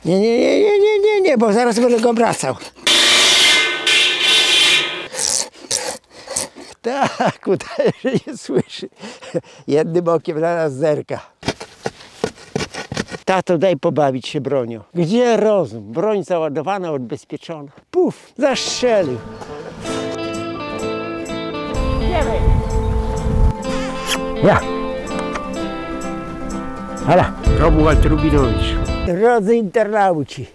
Nie, bo zaraz będę go obracał. Tak, udaje, że nie słyszy. Jednym okiem na nas zerka. Tato, daj pobawić się bronią. Gdzie rozum? Broń załadowana, odbezpieczona. Puf, zastrzelił. Idziemy. Ja. Hala. Romuald Rubinowicz. Drodzy internauci,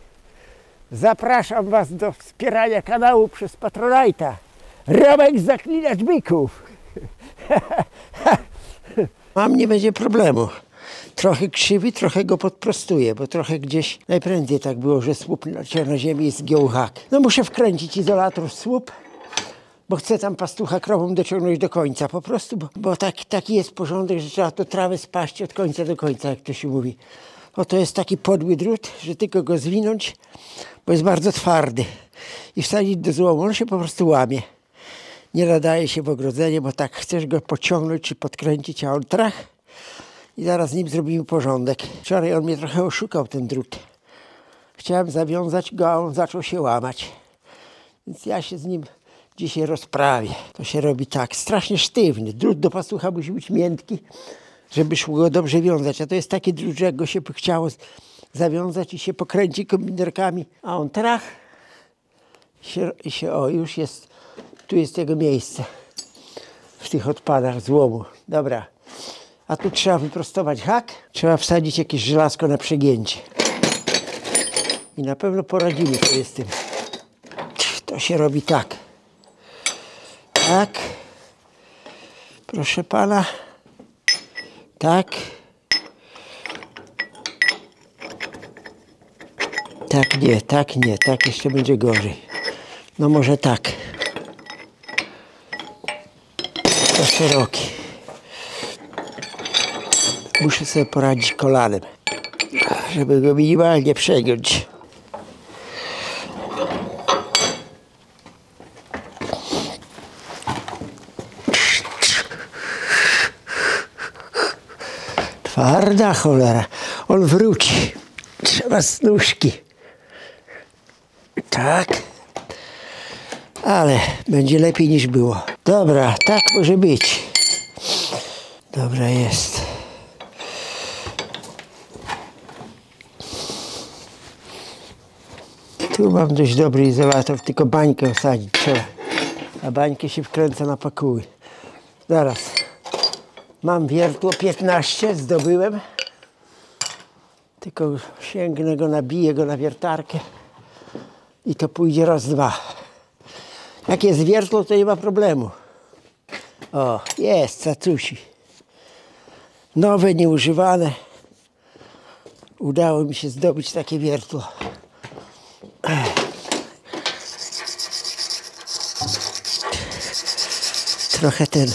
zapraszam was do wspierania kanału przez Patronite'a. Romek Zaklinacz Byków. Mam, nie będzie problemu. Trochę krzywi, trochę go podprostuję, bo trochę gdzieś najprędzej tak było, że słup leciał na ziemi i zgiął hak. No muszę wkręcić izolator w słup, bo chcę tam pastucha krową dociągnąć do końca po prostu, bo taki jest porządek, że trzeba to trawę spaść od końca do końca, jak to się mówi. Oto jest taki podły drut, że tylko go zwinąć, bo jest bardzo twardy i wsadzić do złomu, on się po prostu łamie. Nie nadaje się w ogrodzenie, bo tak chcesz go pociągnąć czy podkręcić, a on trach i zaraz z nim zrobimy porządek. Wczoraj on mnie trochę oszukał, ten drut. Chciałem zawiązać go, a on zaczął się łamać. Więc ja się z nim dzisiaj rozprawię. To się robi tak, strasznie sztywny. Drut do pastucha musi być miętki, żeby szło go dobrze wiązać. A to jest taki drut, że jak go się chciało zawiązać i się pokręci kombinerkami, a on trach o, już jest, tu jest jego miejsce w tych odpadach złomu. Dobra, a tu trzeba wyprostować hak, trzeba wsadzić jakieś żelazko na przegięcie i na pewno poradzimy sobie z tym. To się robi tak. Tak, proszę pana, tak, tak nie, tak jeszcze będzie gorzej. No może tak. To szeroki. Muszę sobie poradzić kolanem, żeby go minimalnie przegiąć. Twarda cholera. On wróci. Trzeba snużki. Tak. Ale będzie lepiej niż było. Dobra, tak może być. Dobra jest. Tu mam dość dobry izolator, tylko bańkę osadzić trzeba. A bańkę się wkręca na pakuły. Zaraz. Mam wiertło 15, zdobyłem. Tylko sięgnę go, nabiję go na wiertarkę i to pójdzie raz, dwa. Jak jest wiertło, to nie ma problemu. O, jest, cacusi. Nowe, nieużywane. Udało mi się zdobyć takie wiertło. Trochę ten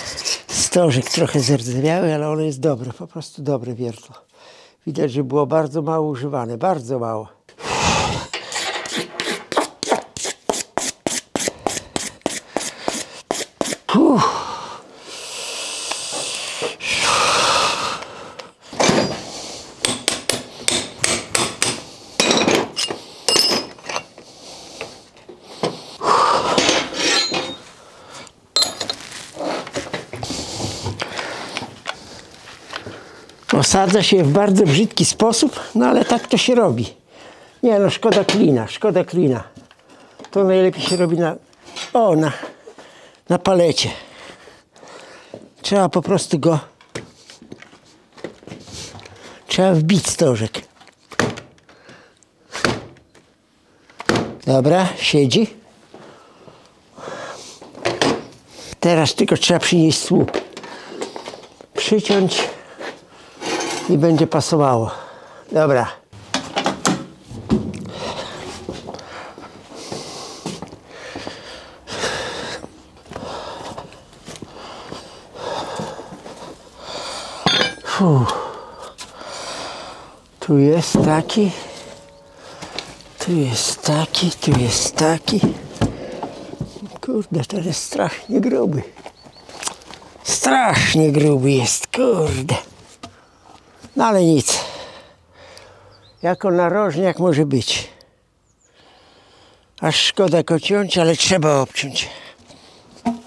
stożek trochę zerdzewiały, ale ono jest dobre, po prostu dobre wiertło. Widać, że było bardzo mało używane, bardzo mało. Osadza się w bardzo brzydki sposób, no ale tak to się robi. Nie no, szkoda klina, szkoda klina. To najlepiej się robi na palecie. Trzeba po prostu go, trzeba wbić stożek. Dobra, siedzi. Teraz tylko trzeba przynieść słup. Przyciąć i będzie pasowało. Dobra. Tu jest taki. Tu jest taki. Tu jest taki. Kurde, ten jest strasznie gruby. Strasznie gruby jest, kurde. No ale nic. Jako narożniak może być. Aż szkoda go ciąć, ale trzeba obciąć.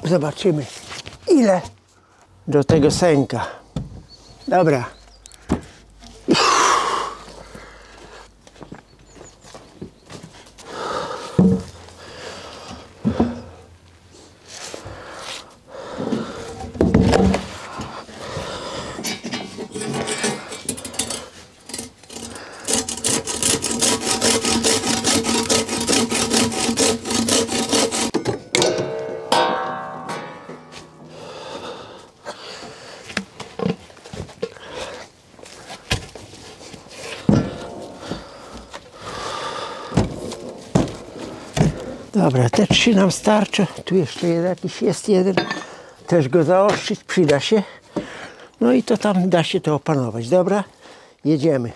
Zobaczymy, ile do tego sęka. Dobra. Dobra, te 3 nam starczą. Tu jeszcze jakiś jest jeden. Też go zaostrzyć, przyda się. No i to tam da się to opanować. Dobra, jedziemy.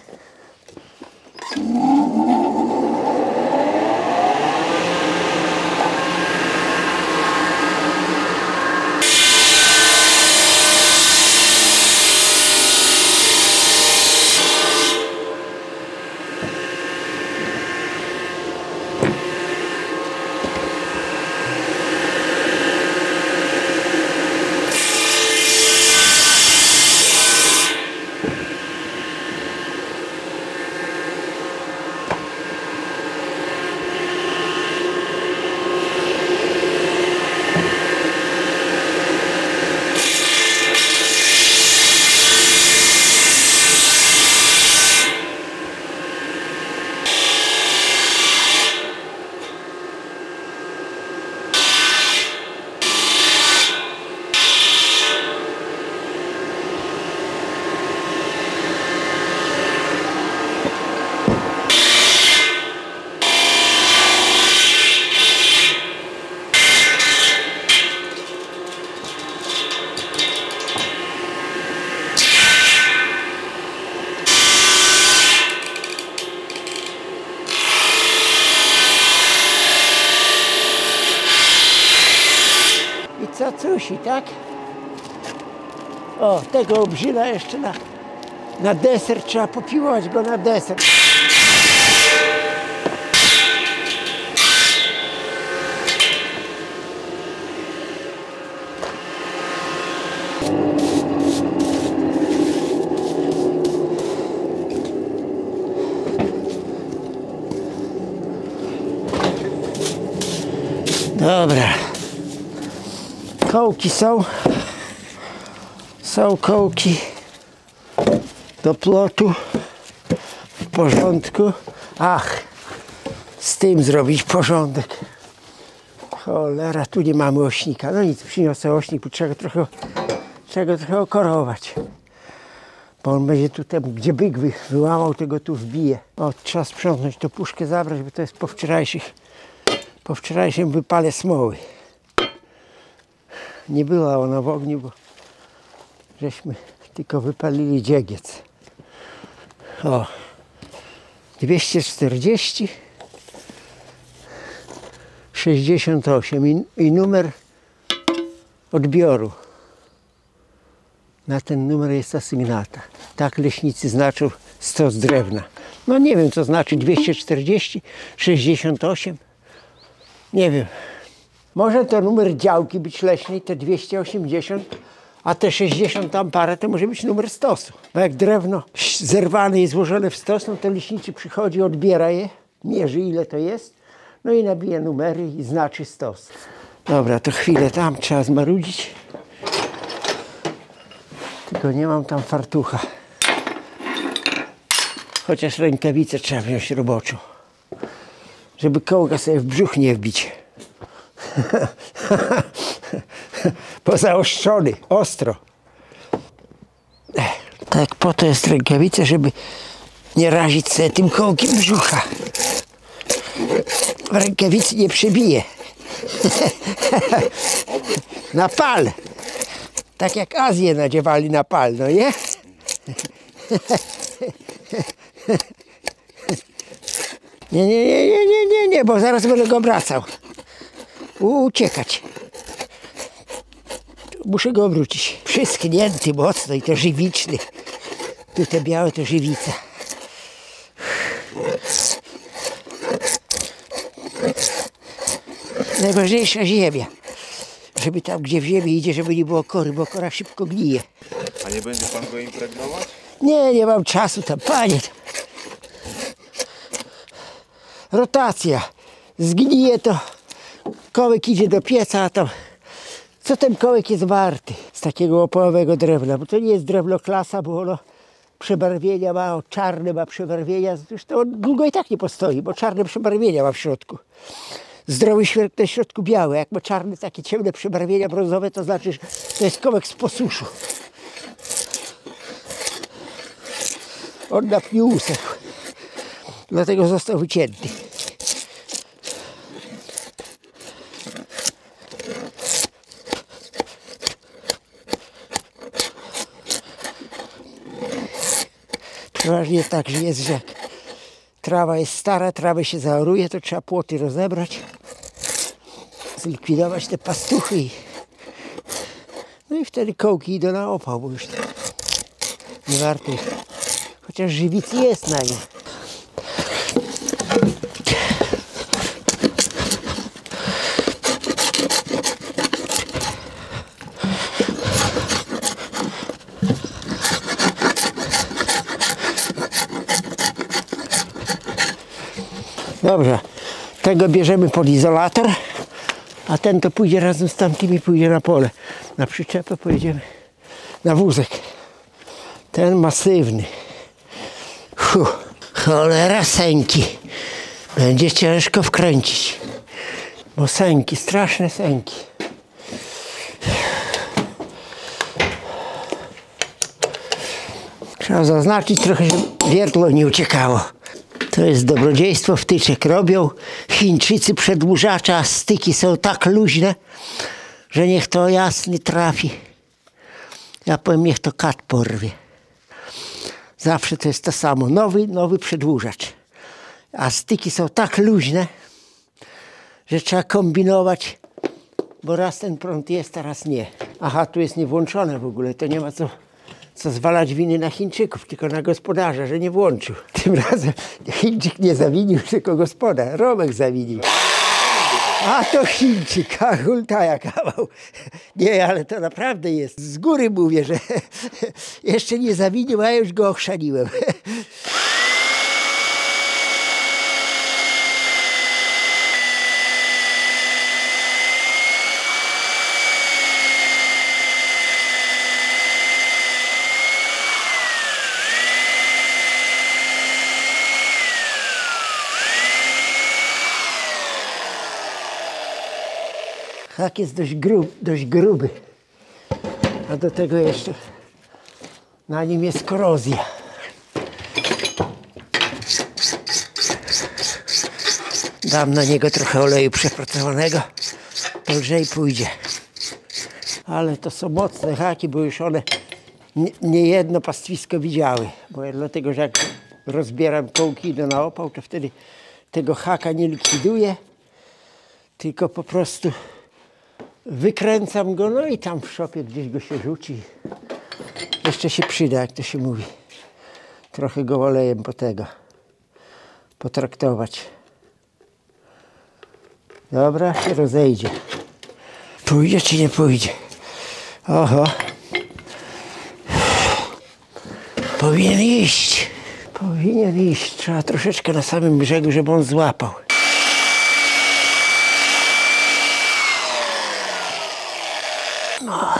Co cusi, tak? O, tego obrzyla jeszcze na deser, trzeba popiłować go na deser. Dobra. Kołki są kołki do plotu w porządku. Ach, z tym zrobić porządek. Cholera, tu nie mamy ośnika. No nic, przyniosę ośnik, bo trzeba go trochę okorować. Bo on będzie tu, gdzie byk wyłamał, tego tu wbije. O, trzeba sprzątnąć tą puszkę, zabrać, bo to jest po wczorajszym wypale smoły. Nie była ona w ogniu, bo żeśmy tylko wypalili dziegiec. O, 240 68 i numer odbioru. Na ten numer jest asygnata. Tak leśnicy znaczą stos drewna. No nie wiem, co znaczy 240 68. Nie wiem. Może to numer działki być leśnej, te 280, a te 60 tam parę to może być numer stosu. Bo jak drewno zerwane i złożone w stos, no to leśniczy przychodzi, odbiera je, mierzy ile to jest, no i nabija numery i znaczy stos. Dobra, to chwilę tam trzeba zmarudzić. Tylko nie mam tam fartucha. Chociaż rękawicę trzeba wziąć roboczą, żeby kołka sobie w brzuch nie wbić. Pozaostrzony, ostro. Tak po to jest rękawica, żeby nie razić sobie tym kołkiem brzucha. W rękawicy nie przebije. Na pal. Tak jak Azję nadziewali na pal, no nie? Nie, bo zaraz będę go obracał. Uciekać. Muszę go obrócić. Przysknięty mocno i to żywiczny. Tu te białe to żywica. Najważniejsza ziemia. Żeby tam, gdzie w ziemi idzie, żeby nie było kory, bo kora szybko gnije. A nie będzie pan go impregnować? Nie, nie mam czasu tam, panie. Rotacja. Zgnije to, kołek idzie do pieca, a tam... Co ten kołek jest warty z takiego opałowego drewna? Bo to nie jest drewno klasa, bo ono przebarwienia ma, czarne ma przebarwienia. Zresztą on długo i tak nie postoi, bo czarne przebarwienia ma w środku. Zdrowy świerk na środku biały. Jak ma czarne, takie ciemne przebarwienia brązowe, to znaczy, że to jest kołek z posuszu. On na pniu usechł. Dlatego został wycięty. Przeważnie tak, że jest, że jak trawa jest stara, trawę się zaoruje, to trzeba płoty rozebrać, zlikwidować te pastuchy. No i wtedy kołki idą na opał, bo już nie warto ich. Chociaż żywic jest na nie. Dobrze, tego bierzemy pod izolator, a ten to pójdzie razem z tamtymi, pójdzie na pole. Na przyczepę pojedziemy na wózek. Ten masywny. Cholera, sęki. Będzie ciężko wkręcić. Bo sęki, straszne sęki. Trzeba zaznaczyć trochę, żeby wiertło nie uciekało. To jest dobrodziejstwo wtyczek. Robią Chińczycy przedłużacze, a styki są tak luźne, że niech to jasny trafi. Ja powiem, niech to kat porwie. Zawsze to jest to samo. Nowy przedłużacz. A styki są tak luźne, że trzeba kombinować, bo raz ten prąd jest, a raz nie. Aha, tu jest niewłączone w ogóle. To nie ma co zwalać winy na Chińczyków, tylko na gospodarza, że nie włączył. Tym razem Chińczyk nie zawinił, tylko gospodarz. Romek zawinił. A to Chińczyk, a hultaja kawał. Nie, ale to naprawdę jest. Z góry mówię, że jeszcze nie zawinił, a już go ochrzaniłem. Hak jest dość gruby, a do tego jeszcze na nim jest korozja. Dam na niego trochę oleju przepracowanego, to lżej pójdzie. Ale to są mocne haki, bo już one nie jedno pastwisko widziały. Bo ja dlatego, że jak rozbieram kołki idę na opał, to wtedy tego haka nie likwiduję, tylko po prostu wykręcam go, no i tam w szopie gdzieś go się rzuci. Jeszcze się przyda, jak to się mówi. Trochę go olejem potraktować. Dobra, się rozejdzie. Pójdzie czy nie pójdzie? Oho. Powinien iść. Powinien iść. Trzeba troszeczkę na samym brzegu, żeby on złapał. No.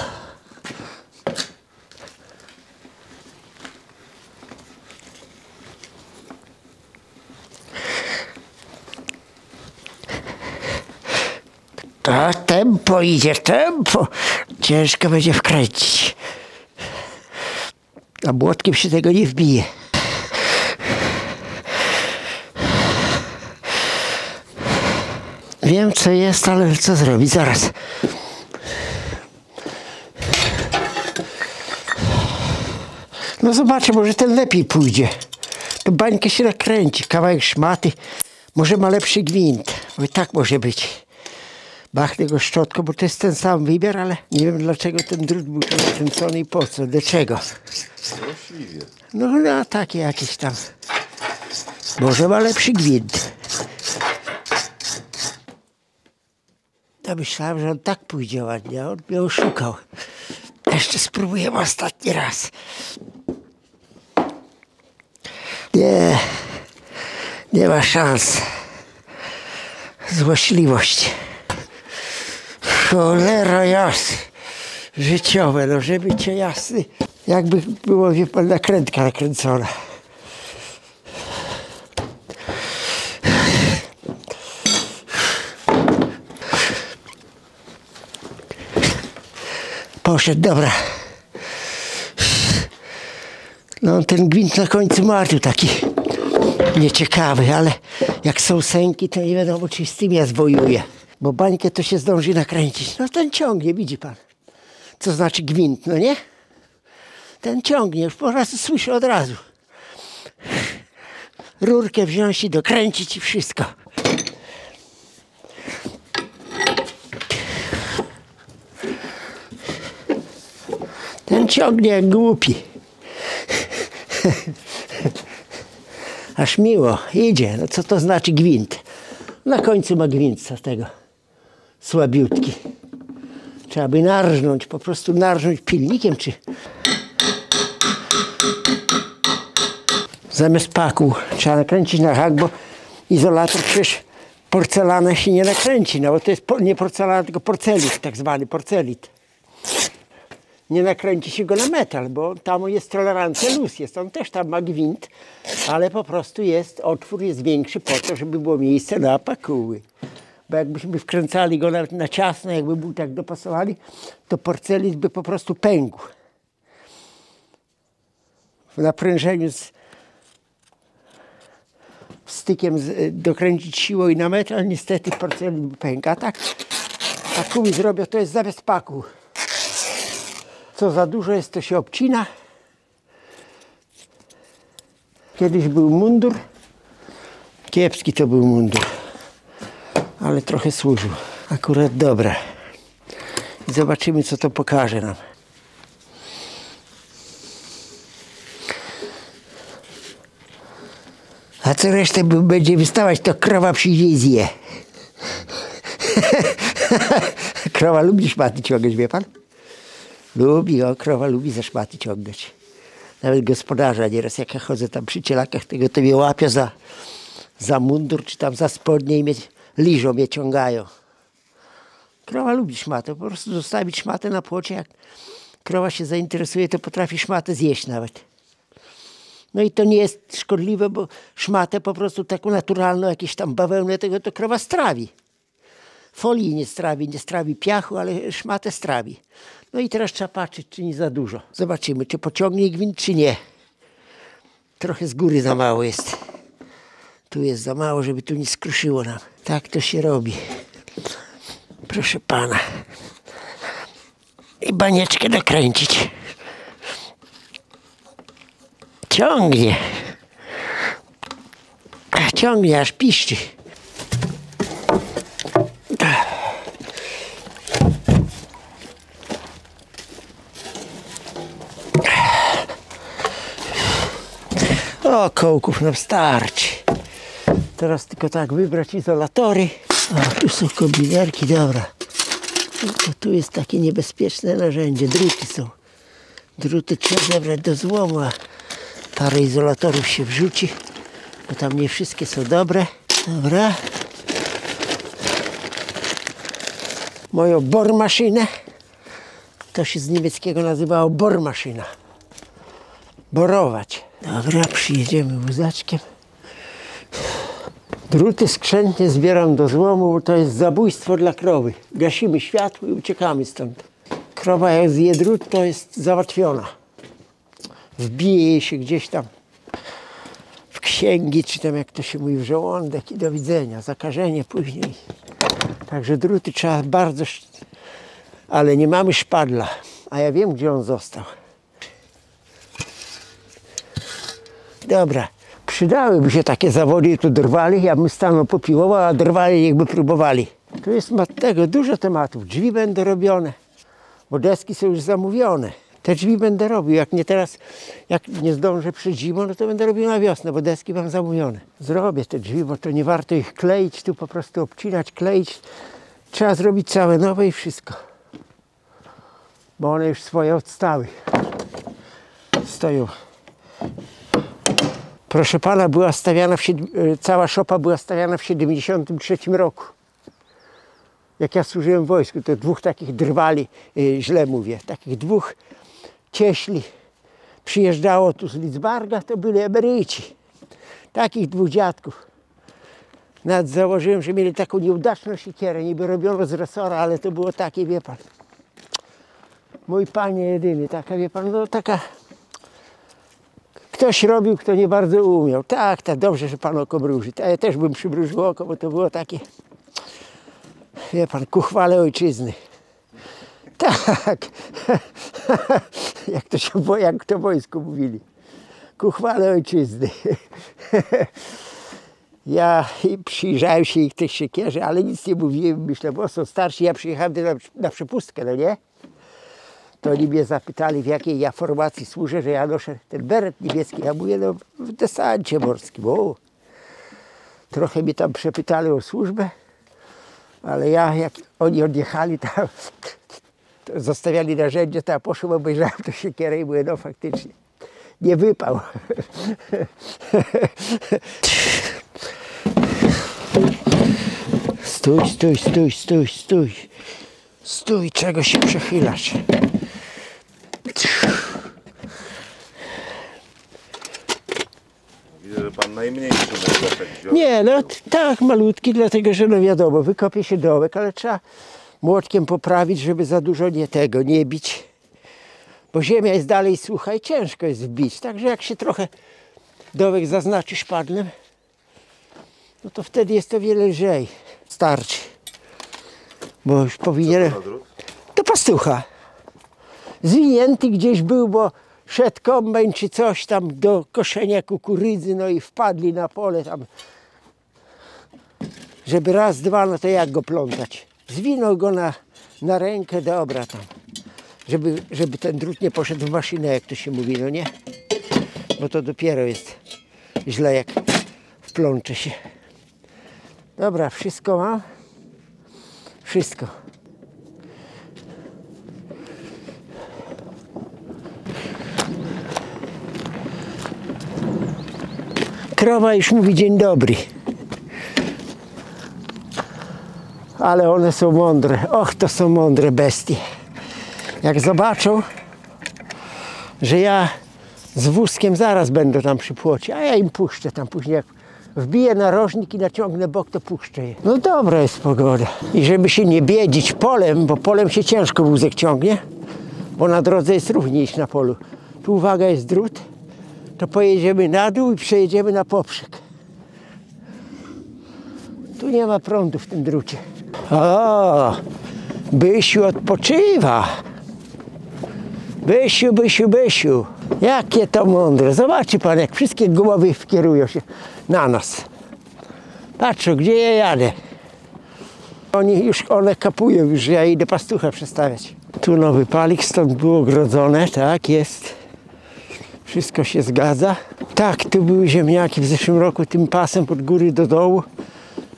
To tempo idzie, tempo. Ciężko będzie wkręcić. A młotkiem się tego nie wbije. Wiem, co jest, ale co zrobić? Zaraz. No zobaczę, może ten lepiej pójdzie. To bańkę się nakręci, kawałek szmaty. Może ma lepszy gwint, bo i tak może być. Machnę go szczotką, bo to jest ten sam wymiar, ale nie wiem dlaczego ten drut był tu nakręcony i po co, do czego. Złośliwie. No takie jakieś tam. Może ma lepszy gwint. Ja myślałem, że on tak pójdzie ładnie, a on mnie oszukał. Jeszcze spróbujemy ostatni raz. Nie, nie ma szans. Złośliwość. Cholera jasna. Życiowe, no żeby cię jasny. Jakby było, wie pan, nakrętka nakręcona. Poszedł, dobra. No ten gwint na końcu martu taki nieciekawy, ale jak są sęki, to nie wiadomo, czy z tym ja zwojuję. Bo bańkę to się zdąży nakręcić. No ten ciągnie, widzi pan. Co znaczy gwint, no nie? Ten ciągnie, już po raz słyszę od razu. Rurkę wziąć i dokręcić i wszystko. Ten ciągnie jak głupi. Aż miło, idzie. No co to znaczy gwint? Na końcu ma gwint z tego. Słabiutki. Trzeba by narżnąć, po prostu narżnąć pilnikiem, czy... Zamiast paku trzeba nakręcić na hak, bo izolator przecież porcelana się nie nakręci, no bo to jest nie porcelana, tylko porcelit, tak zwany porcelit. Nie nakręci się go na metal, bo tam jest tolerancja luz, jest, on też tam ma gwint, ale po prostu jest, otwór jest większy po to, żeby było miejsce na pakuły. Bo jakbyśmy wkręcali go na ciasno, jakby był tak dopasowany, to porcelit by po prostu pękł. W naprężeniu z stykiem dokręcić siłą i na metal, niestety porcelit by pęka. Tak pakuły zrobią, to jest zamiast paku. Co za dużo jest, to się obcina. Kiedyś był mundur. Kiepski to był mundur. Ale trochę służył. Akurat dobra. I zobaczymy, co to pokaże nam. A co resztę będzie wystawać, to krowa przyjdzie i zje. Krowa lubi szmaty ciągać, wie pan? Lubi, krowa lubi za szmaty ciągnąć. Nawet gospodarza nieraz, jak ja chodzę tam przy cielakach, tego to mnie łapia za mundur, czy tam za spodnie i liżą mnie ciągają. Krowa lubi szmatę, po prostu zostawić szmatę na płocie, jak krowa się zainteresuje, to potrafi szmatę zjeść nawet. No i to nie jest szkodliwe, bo szmatę po prostu taką naturalną, jakieś tam bawełnę, tego to krowa strawi. Folii nie strawi piachu, ale szmatę strawi. No i teraz trzeba patrzeć, czy nie za dużo. Zobaczymy, czy pociągnie gwint, czy nie. Trochę z góry za mało jest. Tu jest za mało, żeby tu nie skruszyło nam. Tak to się robi. Proszę pana. I banieczkę dokręcić. Ciągnie. Ciągnie, aż piszczy. O, kołków nam starczy. Teraz tylko tak wybrać izolatory. O, tu są kombinerki, dobra. No to tu jest takie niebezpieczne narzędzie. Druty są. Druty trzeba zebrać do złomu, a parę izolatorów się wrzuci, bo tam nie wszystkie są dobre. Dobra. Moją bormaszynę. To się z niemieckiego nazywało bormaszyna. Borować. Dobra, przyjedziemy wózaczkiem. Druty skrzętnie zbieram do złomu, bo to jest zabójstwo dla krowy. Gasimy światło i uciekamy stąd. Krowa jak zje drut, to jest załatwiona. Wbije jej się gdzieś tam w księgi, czy tam jak to się mówi, w żołądek i do widzenia. Zakażenie później. Także druty trzeba bardzo... Ale nie mamy szpadla, a ja wiem, gdzie on został. Dobra, przydałyby się takie zawody, tu drwali, ja bym stanął popiłował, a drwali jakby próbowali. Tu jest tego dużo tematów, drzwi będą robione, bo deski są już zamówione. Te drzwi będę robił, jak nie teraz, jak nie zdążę przed zimą, no to będę robił na wiosnę, bo deski mam zamówione. Zrobię te drzwi, bo to nie warto ich kleić, tu po prostu obcinać, kleić Trzeba zrobić całe nowe i wszystko. Bo one już swoje odstały. Stoją. Proszę pana, była stawiana cała szopa była stawiana w 1973 roku. Jak ja służyłem w wojsku, to dwóch takich drwali, źle mówię, takich dwóch cieśli przyjeżdżało tu z Lidzbarga, to byli emeryci. Takich dwóch dziadków. Nawet założyłem, że mieli taką nieudaczną siekierę, niby robiono z resora, ale to było takie, wie pan. Mój panie jedyny, taka, wie pan, no taka... Ktoś robił, kto nie bardzo umiał. Tak, dobrze, że pan oko mruży. Ja też bym przymrużył oko, bo to było takie, wie pan, ku chwale ojczyzny. Tak, jak to w wojsku mówili. Ku chwale ojczyzny. Ja przyjrzałem się ich tej siekierze, ale nic nie mówiłem. Myślę, bo są starsi. Ja przyjechałem na przepustkę, no nie? To oni mnie zapytali, w jakiej ja formacji służę, że ja noszę ten beret niebieski. Ja mówię, no w desancie morskim. O. Trochę mnie tam przepytali o służbę, ale ja, jak oni odjechali, to zostawiali narzędzie, to ja poszłem, obejrzałem tę siekierę i mówię, no faktycznie, nie wypał. Stój, stój, stój, stój, stój. Stój, czego się przechylasz? Widzę, że pan najmniejszy młoteczek wziął. Nie, no tak malutki, dlatego że no wiadomo, wykopie się dołek, ale trzeba młotkiem poprawić, żeby za dużo nie bić. Bo ziemia jest dalej sucha i ciężko jest wbić. Także jak się trochę dołek zaznaczy szpadlem, no to wtedy jest to wiele lżej. Starczy. Bo już powinienem... To pastucha. Zwinięty gdzieś był, bo szedł kombajn czy coś tam do koszenia kukurydzy, no i wpadli na pole tam. Żeby raz, dwa, no to jak go plątać? Zwinął go na rękę, dobra tam. Żeby ten drut nie poszedł w maszynę, jak to się mówi, no nie? Bo to dopiero jest źle, jak wplącze się. Dobra, wszystko mam? Wszystko. Krowa już mówi dzień dobry. Ale one są mądre. Och, to są mądre bestie. Jak zobaczą, że ja z wózkiem zaraz będę tam przy płocie, a ja im puszczę tam później. Jak wbiję narożnik i naciągnę bok, to puszczę je. No dobra jest pogoda. I żeby się nie biedzić polem, bo polem się ciężko wózek ciągnie, bo na drodze jest równiej niż na polu. Tu uwaga, jest drut, to pojedziemy na dół i przejedziemy na poprzek. Tu nie ma prądu w tym drucie. O, Bysiu odpoczywa. Bysiu, Bysiu, Bysiu. Jakie to mądre. Zobaczy pan, jak wszystkie głowy wkierują się na nas. Patrzą, gdzie ja jadę. One kapują już, że ja idę pastucha przestawiać. Tu nowy palik, stąd było ogrodzone, tak jest. Wszystko się zgadza. Tak, tu były ziemniaki w zeszłym roku tym pasem od góry do dołu.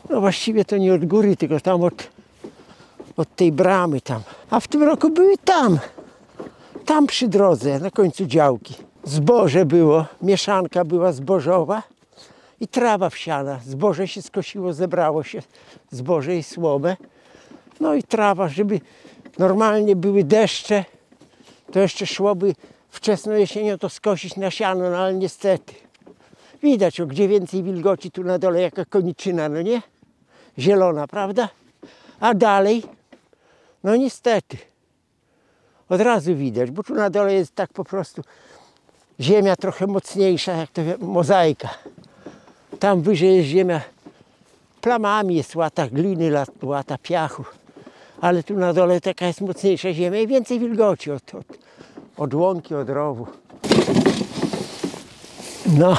No właściwie to nie od góry, tylko tam od tej bramy tam. A w tym roku były tam przy drodze, na końcu działki. Zboże było, mieszanka była zbożowa i trawa wsiana. Zboże się skosiło, zebrało się zboże i słomę. No i trawa, żeby normalnie były deszcze, to jeszcze szłoby wczesną jesienią to skosić na siano, no ale niestety. Widać, gdzie więcej wilgoci, tu na dole jaka koniczyna, no nie? Zielona, prawda? A dalej, no niestety. Od razu widać, bo tu na dole jest tak po prostu ziemia trochę mocniejsza, jak to mozaika. Tam wyżej jest ziemia, plamami jest łata gliny, łata piachu. Ale tu na dole taka jest mocniejsza ziemia i więcej wilgoci od łąki, od rowu. No,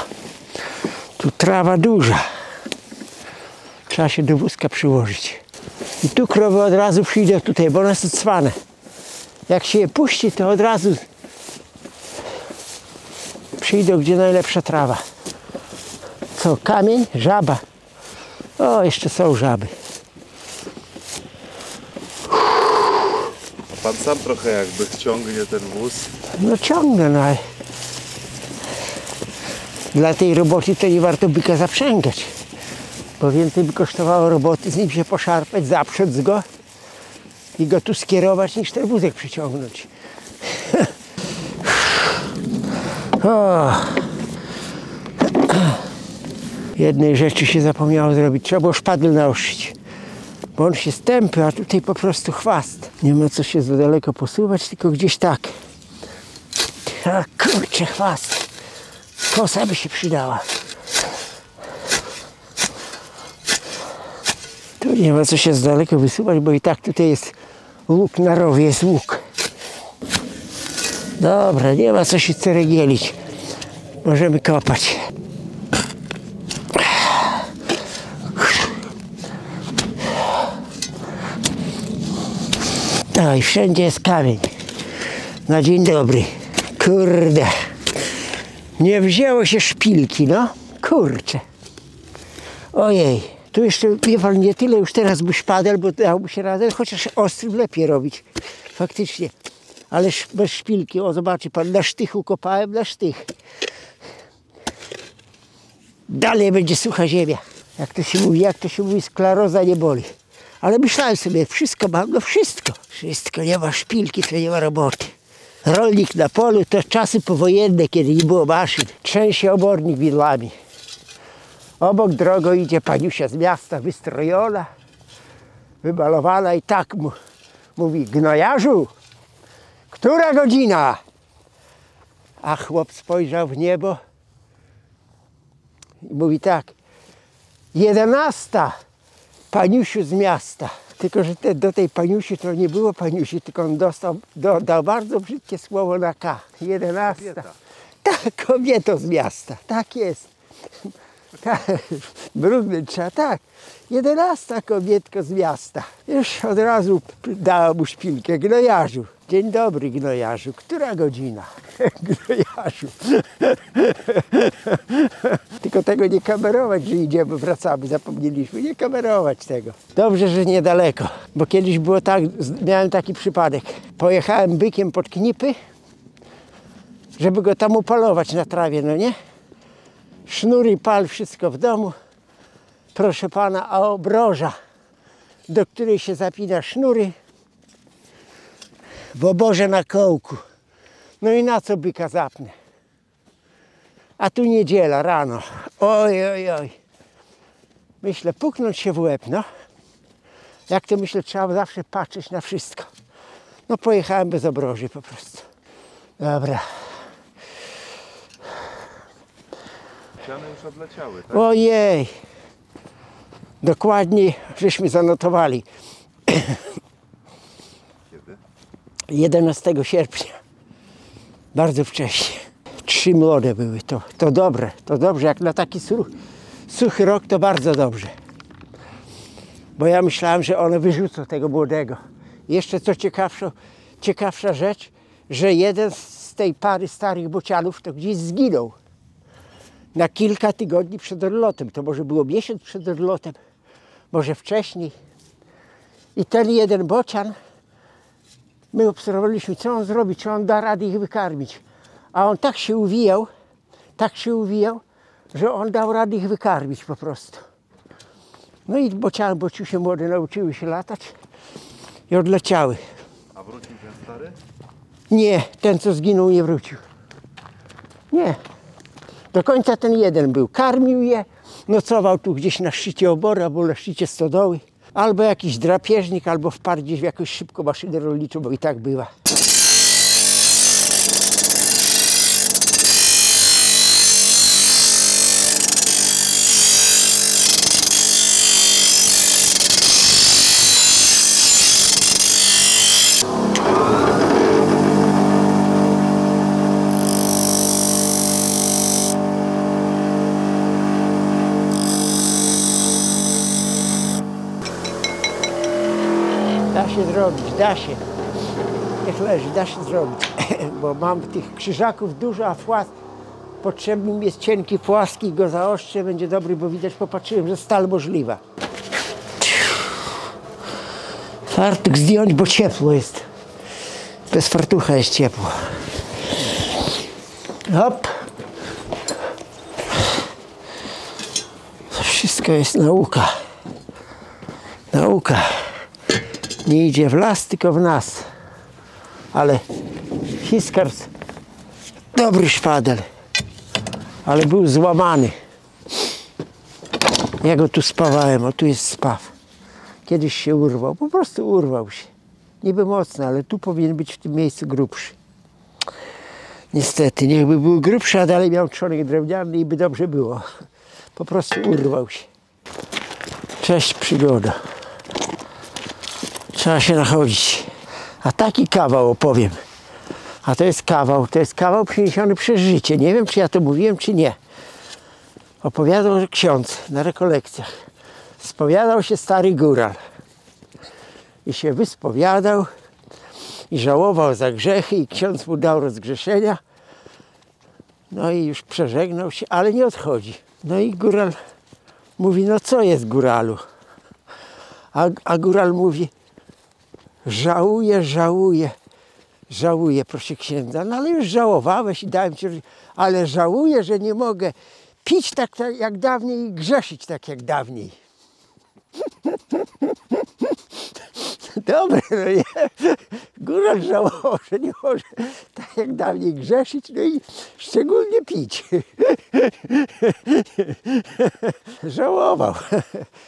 tu trawa duża. Trzeba się do wózka przyłożyć. I tu krowy od razu przyjdą tutaj, bo one są cwane. Jak się je puści, to od razu przyjdą, gdzie najlepsza trawa. Co, kamień? Żaba. O, jeszcze są żaby. pan sam trochę jakby ciągnie ten wóz. No ciągnę, no ale dla tej roboty to nie warto byka zaprzęgać. Bo więcej by kosztowało roboty z nim się poszarpać, zaprzeć go i go tu skierować, niż ten wózek przyciągnąć. O. Jednej rzeczy się zapomniało zrobić. Trzeba było szpadel naostrzyć. Bo on się stępy, a tutaj po prostu chwast. Nie ma co się za daleko posuwać, tylko gdzieś tak. A kurczę, chwast. Kosa by się przydała. Tu nie ma co się z daleko wysuwać, bo i tak tutaj jest łuk na rowie, jest łuk. Dobra, nie ma co się ceregielić. Możemy kopać. No i wszędzie jest kamień. Na dzień dobry. Kurde. Nie wzięło się szpilki, no. Kurczę. Ojej. Tu jeszcze, wie pan, nie tyle już teraz by szpadel, bo dałby się radę, chociaż ostrym lepiej robić. Faktycznie. Ale bez szpilki. O, zobaczy pan, na sztychu kopałem, na sztych. Dalej będzie sucha ziemia. Jak to się mówi, skleroza nie boli. Ale myślałem sobie, wszystko mam, no wszystko. Wszystko, nie ma szpilki, to nie ma roboty. Rolnik na polu to czasy powojenne, kiedy nie było maszyn. Trzęsie obornik widłami. Obok drogą idzie paniusia z miasta, wystrojona, wymalowana i tak mówi: gnojarzu, która godzina? A chłop spojrzał w niebo i mówi tak: 11, paniusiu z miasta. Tylko że do tej paniusi to nie było paniusi, tylko on dodał bardzo brzydkie słowo na K. 11. Kobieta. Tak, kobieto z miasta, tak jest. Tak, brudny trzeba, tak. 11, kobietko z miasta. Już od razu dała mu szpilkę: gnojarzu. Dzień dobry, gnojarzu. Która godzina? Gnojarzu. Tylko tego nie kamerować, że idziemy, wracamy, zapomnieliśmy. Nie kamerować tego. Dobrze, że niedaleko, bo kiedyś było tak, miałem taki przypadek. Pojechałem bykiem pod Knipy, żeby go tam upalować na trawie, no nie? Sznury, pal, wszystko w domu. Proszę pana, a obroża, do której się zapina sznury, w oborze na kołku. No i na co byka zapnę? A tu niedziela rano. Oj, oj, oj. Myślę, puknąć się w łeb, no. Jak to myślę, trzeba zawsze patrzeć na wszystko. No pojechałem bez obroży po prostu. Dobra. Ściany już odleciały, tak? Ojej. Dokładnie żeśmy zanotowali. Kiedy? 11 sierpnia. Bardzo wcześnie. 3 młode były. To dobre. To dobrze. Jak na taki suchy rok, to bardzo dobrze. Bo ja myślałem, że one wyrzucą tego młodego. Jeszcze co ciekawsza rzecz, że jeden z tej pary starych bocianów to gdzieś zginął. Na kilka tygodni przed odlotem. To może było miesiąc przed odlotem, może wcześniej. I ten jeden bocian, my obserwowaliśmy, co on zrobi, czy on da radę ich wykarmić. A on tak się uwijał, że on dał radę ich wykarmić po prostu. No i bociusie młode nauczyły się latać i odleciały. A wrócił ten stary? Nie, ten co zginął nie wrócił. Nie. Do końca ten jeden był. Karmił je, nocował tu gdzieś na szczycie oboru, albo na szczycie stodoły. Albo jakiś drapieżnik, albo wpadł gdzieś w jakąś szybką maszynę rolniczą, bo i tak bywa. Da się zrobić, da się. Niech leży, da się zrobić. Bo mam tych krzyżaków dużo, a potrzebny mi jest cienki, płaski, go zaostrzę, będzie dobry, bo widać, popatrzyłem, że stal możliwa. Fartuch zdjąć, bo ciepło jest. Bez fartucha jest ciepło. Hop. To wszystko jest nauka. Nauka. Nie idzie w las, tylko w nas. Ale Fiskars dobry szpadel. Ale był złamany. Ja go tu spawałem, o tu jest spaw. Kiedyś się urwał, po prostu urwał się. Niby mocny, ale tu powinien być w tym miejscu grubszy. Niestety, niechby był grubszy, a dalej miał trzonek drewniany i by dobrze było. Po prostu urwał się. Cześć przygoda. Trzeba się nachodzić. A taki kawał opowiem. A to jest kawał przyniesiony przez życie. Nie wiem, czy ja to mówiłem, czy nie. Opowiadał, że ksiądz na rekolekcjach. Spowiadał się stary góral. I się wyspowiadał i żałował za grzechy i ksiądz mu dał rozgrzeszenia. No i już przeżegnał się, ale nie odchodzi. No i góral mówi, no co jest góralu? A góral mówi, żałuję, proszę księdza. No ale już żałowałeś i dałem ci, ale żałuję, że nie mogę pić tak jak dawniej i grzeszyć tak jak dawniej. Dobre, no nie? Góral żałował, że nie może tak jak dawniej grzeszyć, no i szczególnie pić. Żałował.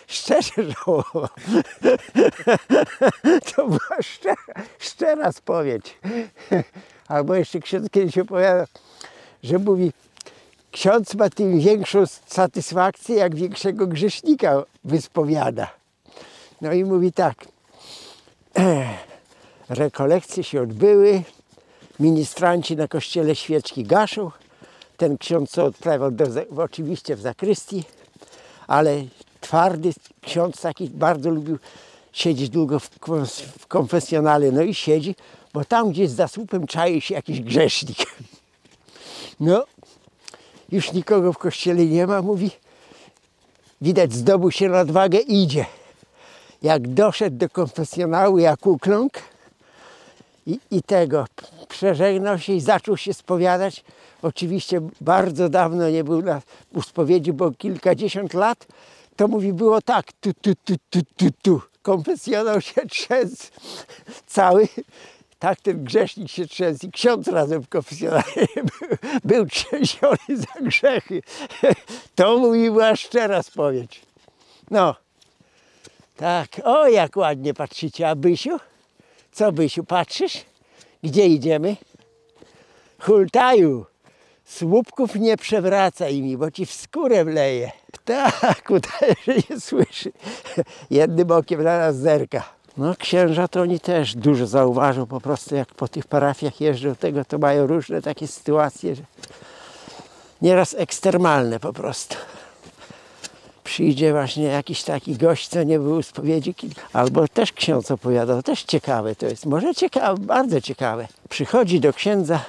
Szczerze żałował. To była szczera spowiedź. Albo jeszcze ksiądz kiedyś opowiadał, że mówi, ksiądz ma tym większą satysfakcję, jak większego grzesznika wyspowiada. No i mówi tak, rekolekcje się odbyły, ministranci na kościele świeczki gaszą, ten ksiądz co odprawiał oczywiście w zakrystii, ale twardy ksiądz taki bardzo lubił siedzieć długo w konfesjonale, no i siedzi, bo tam gdzieś za słupem czai się jakiś grzesznik. No, już nikogo w kościele nie ma, mówi, widać zdobył się na odwagę, idzie. Jak doszedł do konfesjonału, jak ukląkł i tego, przeżegnał się i zaczął się spowiadać. Oczywiście bardzo dawno nie był u spowiedzi, bo kilkadziesiąt lat, to mówi, było tak, tu. Konfesjonał się trzęsł cały. Tak ten grzesznik się trzęsł i ksiądz razem w konfesjonale był trzęsiony za grzechy. To mówi, była szczera spowiedź. No, tak, o jak ładnie patrzycie. A Bysiu? Co Bysiu, patrzysz? Gdzie idziemy? Hultaju, słupków nie przewracaj mi, bo ci w skórę wleje. Tak, udaje, że nie słyszy. Jednym okiem na nas zerka. No księża to oni też dużo zauważą, po prostu jak po tych parafiach jeżdżą, tego to mają różne takie sytuacje, że nieraz ekstremalne po prostu. Przyjdzie właśnie jakiś taki gość, co nie był u spowiedzi, albo też ksiądz opowiadał, też ciekawe to jest, może ciekawe, bardzo ciekawe. Przychodzi do księdza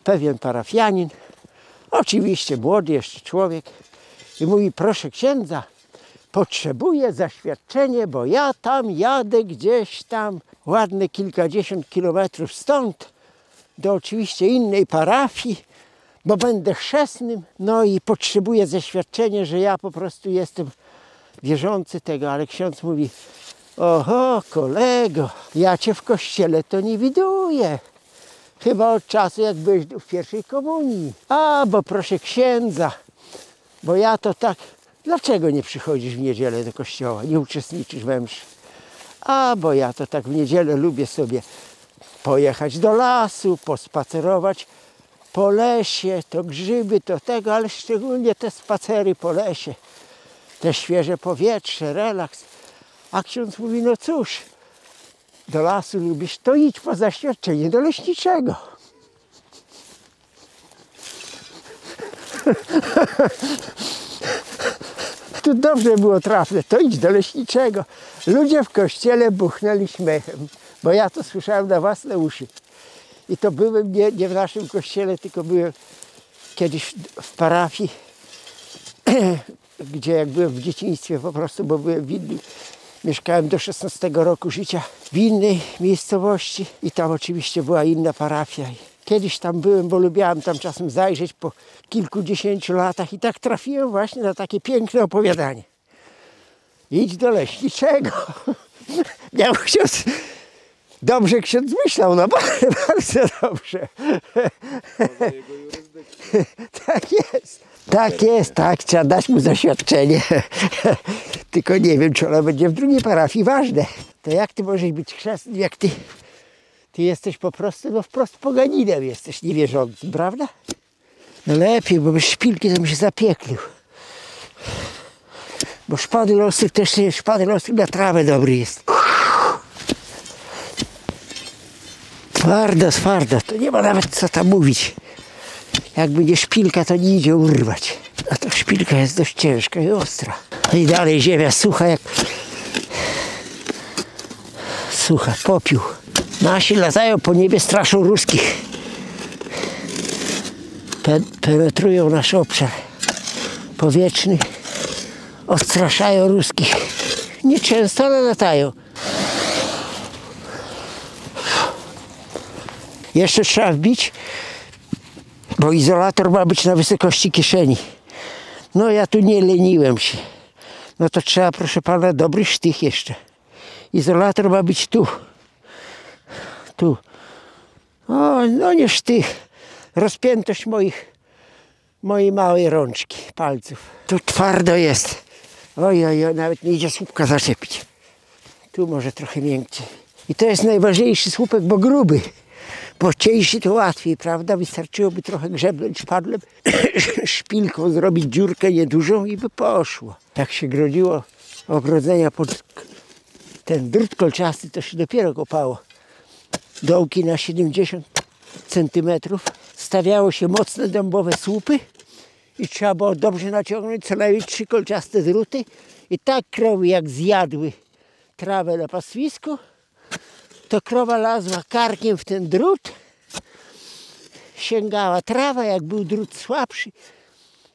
pewien parafianin, oczywiście młody jeszcze człowiek i mówi, proszę księdza, potrzebuję zaświadczenie, bo ja tam jadę gdzieś tam ładne kilkadziesiąt kilometrów stąd do oczywiście innej parafii, bo będę chrzestnym, no i potrzebuję zaświadczenie, że ja po prostu jestem wierzący tego, ale ksiądz mówi, oho kolego, ja cię w kościele to nie widuję, chyba od czasu jak byłeś w pierwszej komunii, a bo proszę księdza, bo ja to tak, dlaczego nie przychodzisz w niedzielę do kościoła, nie uczestniczysz we mszy? A bo ja to tak w niedzielę lubię sobie pojechać do lasu, pospacerować po lesie, to grzyby, to tego, ale szczególnie te spacery po lesie, te świeże powietrze, relaks. A ksiądz mówi, no cóż, do lasu lubisz, to idź po zaświadczenie do leśniczego. Tu dobrze było trafne, to idź do leśniczego. Ludzie w kościele buchnęli śmiechem, bo ja to słyszałem na własne uszy. I to byłem nie w naszym kościele, tylko byłem kiedyś w parafii, gdzie jak byłem w dzieciństwie po prostu, bo byłem w innym Mieszkałem do 16 roku życia w innej miejscowości i tam oczywiście była inna parafia. Kiedyś tam byłem, bo lubiałem tam czasem zajrzeć po kilkudziesięciu latach i tak trafiłem właśnie na takie piękne opowiadanie. Idź do leśniczego. Miał ksiądz... Dobrze ksiądz myślał, no bardzo dobrze. Poza jego jurysdykcją. Tak jest. Tak jest, tak. Trzeba dać mu zaświadczenie. Tylko nie wiem, czy ono będzie w drugiej parafii. Ważne. To jak ty możesz być chrzestnym, jak ty jesteś po prostu, no wprost poganinem jesteś niewierzącym, prawda? No lepiej, bo bez szpilki to bym się zapieklił. Bo szpadel ostry też nie, szpadel ostry na trawę dobry jest. Twarda, twarda, to nie ma nawet co tam mówić. Jakby nie szpilka, to nie idzie urwać. A to szpilka jest dość ciężka i ostra. No i dalej ziemia sucha jak... Sucha, popiół. Nasi latają po niebie, straszą ruskich. Penetrują nasz obszar powietrzny. Odstraszają ruskich. Nieczęsto, ale latają. Jeszcze trzeba wbić, bo izolator ma być na wysokości kieszeni. No ja tu nie leniłem się. No to trzeba, proszę pana, dobry sztych jeszcze. Izolator ma być tu. Tu. O, no nie sztych. Rozpiętość mojej małej rączki, palców. Tu twardo jest. Oj, nawet nie idzie słupka zaczepić. Tu może trochę miękciej. I to jest najważniejszy słupek, bo gruby. Bo cieńszy to łatwiej, prawda? Wystarczyłoby trochę grzebnąć szpadlem, szpilką zrobić dziurkę niedużą i by poszło. Jak się grodziło ogrodzenia pod ten drut kolczasty, to się dopiero kopało. Dołki na 70 centymetrów. Stawiało się mocne dębowe słupy i trzeba było dobrze naciągnąć co najmniej 3 kolczaste druty. I tak krowy jak zjadły trawę na pastwisku, to krowa lazła karkiem w ten drut, sięgała trawa, jak był drut słabszy,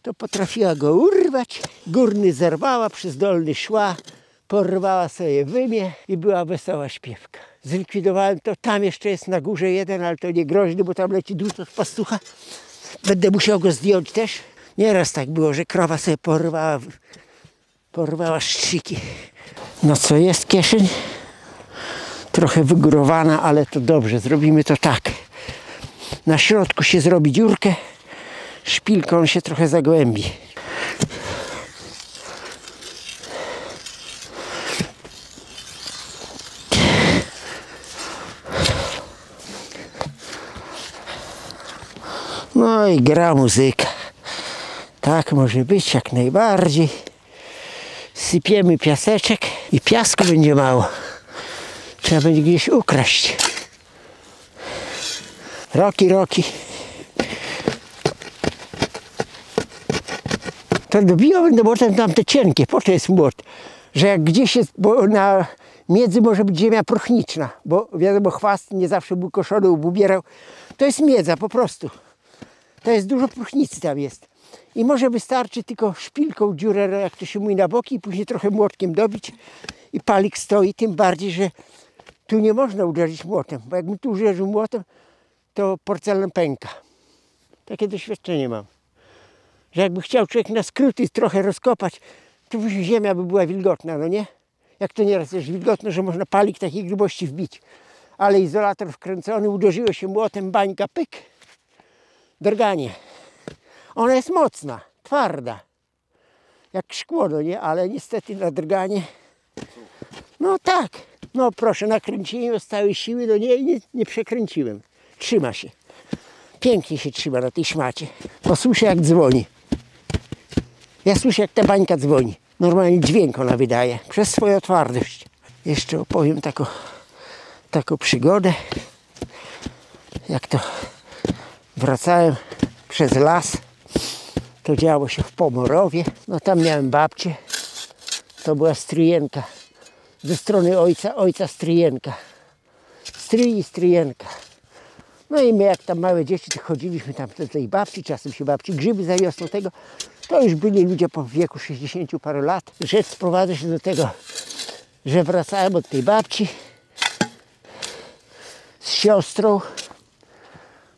to potrafiła go urwać, górny zerwała, przez dolny szła, porwała sobie wymie i była wesoła śpiewka. Zlikwidowałem to, tam jeszcze jest na górze jeden, ale to nie groźny, bo tam leci drut od pastucha. Będę musiał go zdjąć też. Nieraz tak było, że krowa sobie porwała szczyki. No co jest kieszeń? Trochę wygórowana, ale to dobrze, zrobimy to tak. Na środku się zrobi dziurkę, szpilką się trochę zagłębi. No i gra muzyka. Tak może być jak najbardziej. Sypiemy piaseczek i piasku będzie mało. Trzeba będzie gdzieś ukraść. Roki. To dobiło będę młotem tam te cienkie. Po to jest młot. Że jak gdzieś jest, bo na miedzy może być ziemia prochniczna, bo wiadomo chwast nie zawsze był koszony, ubierał. To jest miedza po prostu. To jest dużo próchnicy tam jest. I może wystarczy tylko szpilką dziurę, jak to się mówi, na boki i później trochę młotkiem dobić i palik stoi. Tym bardziej, że tu nie można uderzyć młotem, bo jakbym tu uderzył młotem, to porcelan pęka. Takie doświadczenie mam. Że jakby chciał człowiek na skróty trochę rozkopać, to ziemia by była wilgotna, no nie? Jak to nieraz jest wilgotno, że można palik takiej grubości wbić. Ale izolator wkręcony, uderzyło się młotem, bańka, pyk. Drganie. Ona jest mocna, twarda. Jak szkło, no nie? Ale niestety na drganie. No tak. No proszę, nakręciłem z całej siły, no nie przekręciłem. Trzyma się. Pięknie się trzyma na tej szmacie. Bo słyszę jak dzwoni. Ja słyszę jak ta bańka dzwoni. Normalnie dźwięk ona wydaje. Przez swoją twardość. Jeszcze opowiem taką przygodę. Jak to wracałem przez las. To działo się w Pomorowie. No tam miałem babcię. To była stryjenka. Ze strony ojca stryjenka. Stryj i stryjenka. No i my jak tam małe dzieci to chodziliśmy tam do tej babci, czasem się babci grzyby zaniosą tego. To już byli ludzie po wieku 60 paru lat. Rzecz sprowadza się do tego, że wracałem od tej babci z siostrą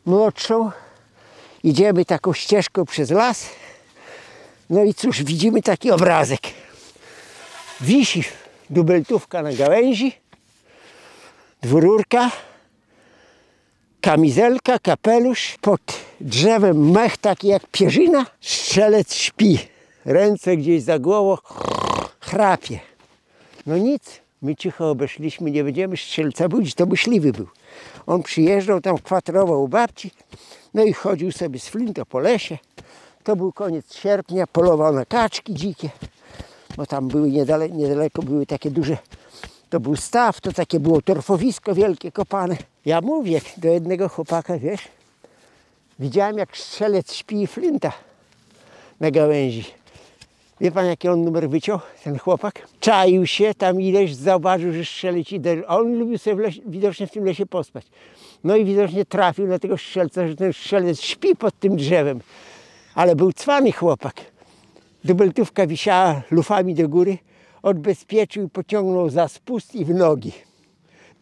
młodszą. Idziemy taką ścieżką przez las. No i cóż, widzimy taki obrazek. Wisi dubeltówka na gałęzi, dwururka, kamizelka, kapelusz, pod drzewem mech taki jak pierzyna. Strzelec śpi, ręce gdzieś za głową, chrapie. No nic, my cicho obeszliśmy, nie będziemy strzelca budzić, to myśliwy był. On przyjeżdżał, tam kwaterował u babci, no i chodził sobie z flinto po lesie. To był koniec sierpnia, polował na kaczki dzikie, bo tam były niedaleko były takie duże, to był staw, to takie było torfowisko wielkie kopane. Ja mówię do jednego chłopaka, wiesz, widziałem jak strzelec śpi i flinta na gałęzi. Wie pan jaki on numer wyciął, ten chłopak? Czaił się tam ileś, zauważył, że strzelec idzie, a on lubił sobie widocznie w tym lesie pospać. No i widocznie trafił na tego strzelca, że ten strzelec śpi pod tym drzewem. Ale był cwany chłopak. Dubeltówka wisiała lufami do góry, odbezpieczył i pociągnął za spust i w nogi.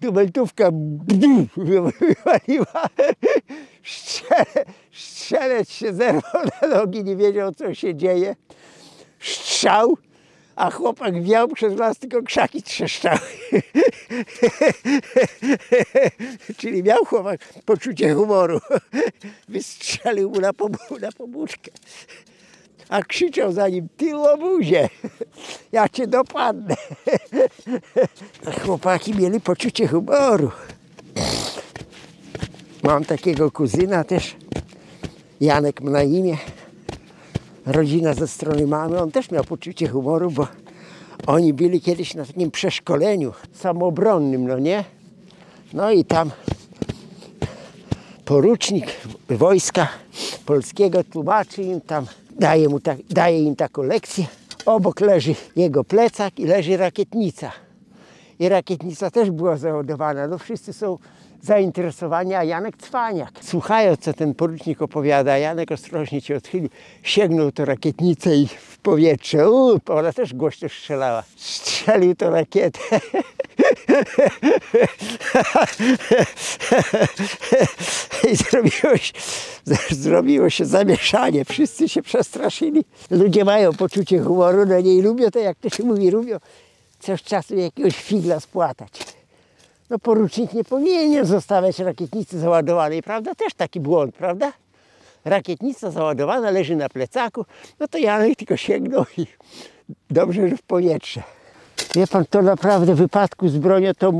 Dubeltówka wywaliła. Strzelec się zerwał na nogi, nie wiedział co się dzieje. Strzał, a chłopak wiał przez las, tylko krzaki trzeszczały. Czyli miał chłopak poczucie humoru. Wystrzelił mu na pobudkę. A krzyczał za nim, ty łobuzie, ja cię dopadnę. A chłopaki mieli poczucie humoru. Mam takiego kuzyna też, Janek ma na imię. Rodzina ze strony mamy, on też miał poczucie humoru, bo oni byli kiedyś na takim przeszkoleniu samoobronnym, no nie? No i tam porucznik wojska polskiego tłumaczy im tam, daje im taką lekcję. Obok leży jego plecak i leży rakietnica. I rakietnica też była załadowana. No wszyscy są zainteresowani, a Janek cwaniak. Słuchając, co ten porucznik opowiada, Janek ostrożnie się odchylił, sięgnął tę rakietnicę i w powietrze. Ona też głośno strzelała. Strzelił tę rakietę. I zrobiło się zamieszanie. Wszyscy się przestraszyli. Ludzie mają poczucie humoru, no nie lubią to, jak to się mówi, lubią coś czasu jakiegoś figla spłatać. No porucznik nie powinien zostawiać rakietnicy załadowanej, prawda? Też taki błąd, prawda? Rakietnica załadowana leży na plecaku, no to Janek tylko sięgnął i dobrze, że w powietrze. Wie pan, to naprawdę w wypadku z bronią to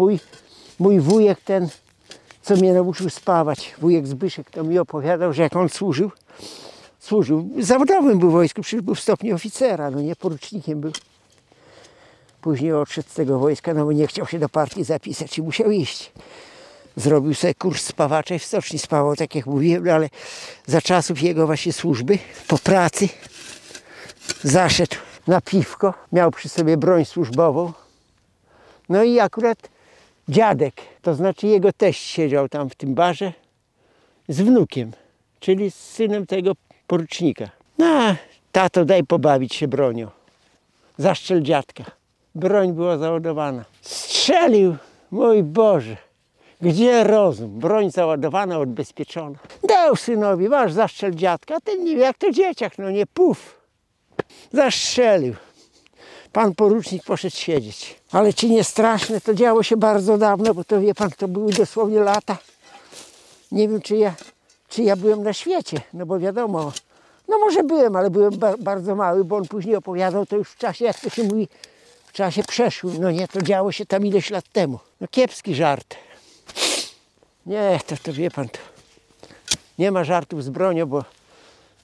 mój wujek ten, co mnie nauczył spawać, wujek Zbyszek, to mi opowiadał, że jak on służył, zawodowym był w wojsku, przecież był w stopniu oficera, no nie, porucznikiem był. Później odszedł z tego wojska, no bo nie chciał się do partii zapisać i musiał iść. Zrobił sobie kurs spawacza i w stoczni spawał, tak jak mówiłem, ale za czasów jego właśnie służby, po pracy, zaszedł na piwko, miał przy sobie broń służbową. No i akurat dziadek, to znaczy jego teść siedział tam w tym barze z wnukiem, czyli z synem tego porucznika. No, tato, daj pobawić się bronią. Zastrzel dziadka. Broń była załadowana. Strzelił, mój Boże, gdzie rozum? Broń załadowana, odbezpieczona. Dał synowi, masz, zastrzel dziadka, a ten nie wie, jak to dzieciak, no nie, puf. Zastrzelił. Pan porucznik poszedł siedzieć. Ale czy nie straszne, to działo się bardzo dawno, bo to wie pan, to były dosłownie lata. Nie wiem, czy ja byłem na świecie, no bo wiadomo, no może byłem, ale byłem bardzo mały, bo on później opowiadał to już w czasie, jak to się mówi, w czasie przeszłym, no nie, to działo się tam ileś lat temu. No kiepski żart. Nie, to wie pan, to nie ma żartów z bronią, bo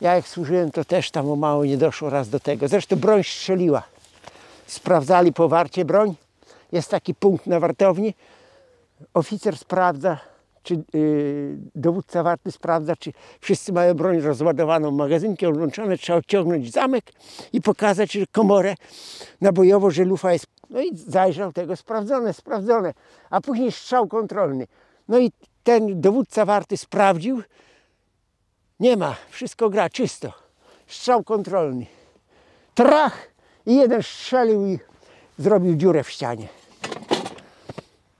ja jak służyłem, to też tam o mało nie doszło raz do tego. Zresztą broń strzeliła. Sprawdzali po warcie broń. Jest taki punkt na wartowni. Oficer sprawdza, czy dowódca warty sprawdza, czy wszyscy mają broń rozładowaną, magazynki odłączone. Trzeba odciągnąć zamek i pokazać, że komorę nabojowo, że lufa jest. No i zajrzał tego, sprawdzone. A później strzał kontrolny. No i ten dowódca warty sprawdził. Nie ma, wszystko gra, czysto. Strzał kontrolny. Trach! I jeden strzelił i zrobił dziurę w ścianie.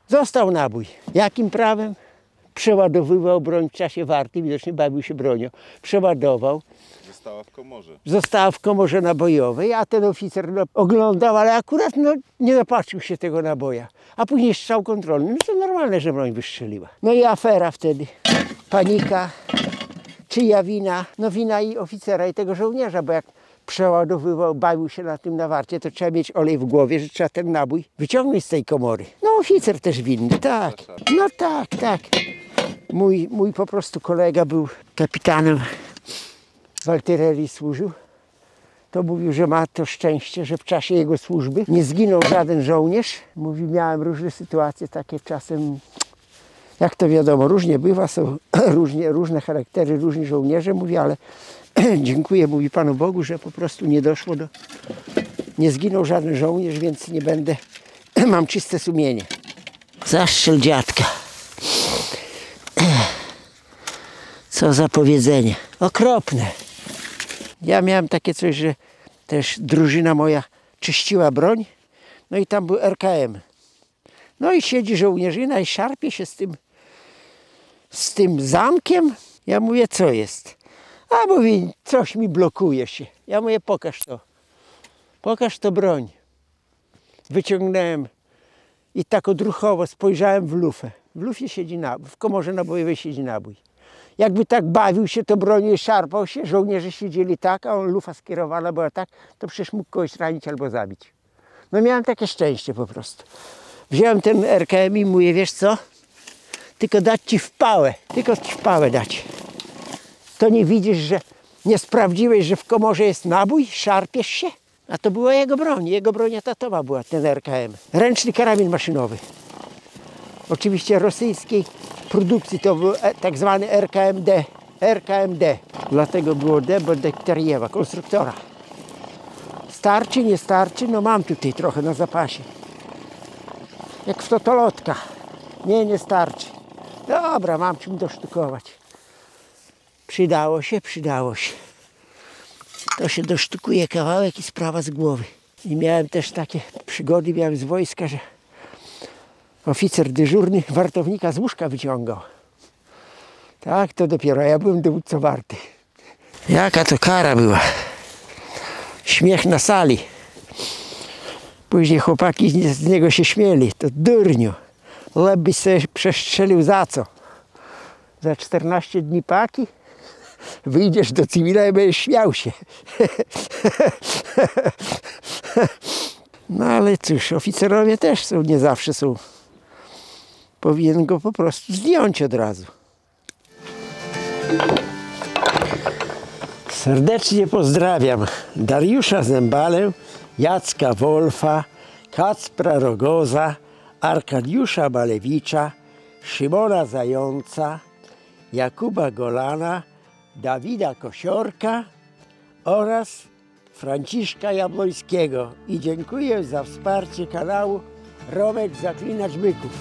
Został nabój. Jakim prawem? Przeładowywał broń w czasie warty, widocznie bawił się bronią. Przeładował. Została w komorze. Została w komorze nabojowej, a ten oficer oglądał, ale akurat nie zapatrzył się tego naboja. A później strzał kontrolny. No to normalne, że broń wystrzeliła. No i afera wtedy. Panika. Czyja wina? No wina i oficera, i tego żołnierza, bo jak przeładowywał, bawił się na tym na warcie, to trzeba mieć olej w głowie, że trzeba ten nabój wyciągnąć z tej komory. No oficer też winny, tak. No tak, tak. Mój po prostu kolega był kapitanem w artylerii, służył. To mówił, że ma to szczęście, że w czasie jego służby nie zginął żaden żołnierz. Mówi, miałem różne sytuacje takie czasem, jak to wiadomo, różnie bywa, są różne charaktery, różni żołnierze. Mówi, ale dziękuję, mówi Panu Bogu, że po prostu nie doszło do... Nie zginął żaden żołnierz, więc nie będę... Mam czyste sumienie. Zastrzel dziadka. Co za powiedzenie. Okropne. Ja miałem takie coś, że też drużyna moja czyściła broń. No i tam był RKM. No i siedzi żołnierzyna i szarpie się z tym zamkiem. Ja mówię, co jest? A mówi, coś mi blokuje się. Ja mówię, pokaż to. Pokaż to broń. Wyciągnąłem i tak odruchowo spojrzałem w lufę. W lufie siedzi nabój, w komorze nabojowej siedzi nabój. Jakby tak bawił się, to bronią i szarpał się, żołnierze siedzieli tak, a on lufa skierowana była tak, to przecież mógł kogoś ranić albo zabić. No miałem takie szczęście po prostu. Wziąłem ten RKM i mówię, wiesz co? Tylko dać ci w pałę, tylko ci w pałę dać. To nie widzisz, że nie sprawdziłeś, że w komorze jest nabój, szarpiesz się? A to była jego broń etatowa była, ten RKM. Ręczny karabin maszynowy. Oczywiście rosyjskiej produkcji, to był tak zwany RKMD. Dlatego było D, bo Dekterjewa, konstruktora. Starczy, nie starczy? No mam tutaj trochę na zapasie. Jak w totolotka. Nie starczy. Dobra, mam czym dosztukować. Przydało się. To się dosztukuje kawałek i sprawa z głowy. I miałem też takie przygody, miałem z wojska, że oficer dyżurny wartownika z łóżka wyciągał. Tak, to dopiero ja byłem dowódcą warty. Jaka to kara była. Śmiech na sali. Później chłopaki z niego się śmieli. To durniu. Lepiej sobie przestrzelił za co? Za 14 dni paki? Wyjdziesz do cywila i będziesz śmiał się. No ale cóż, oficerowie też są, nie zawsze są. Powinien go po prostu zdjąć od razu. Serdecznie pozdrawiam Dariusza Zembalę, Jacka Wolfa, Kacpra Rogoza, Arkadiusza Balewicza, Szymona Zająca, Jakuba Golana, Dawida Kosiorka oraz Franciszka Jabłońskiego. I dziękuję za wsparcie kanału Romek Zaklinacz Byków.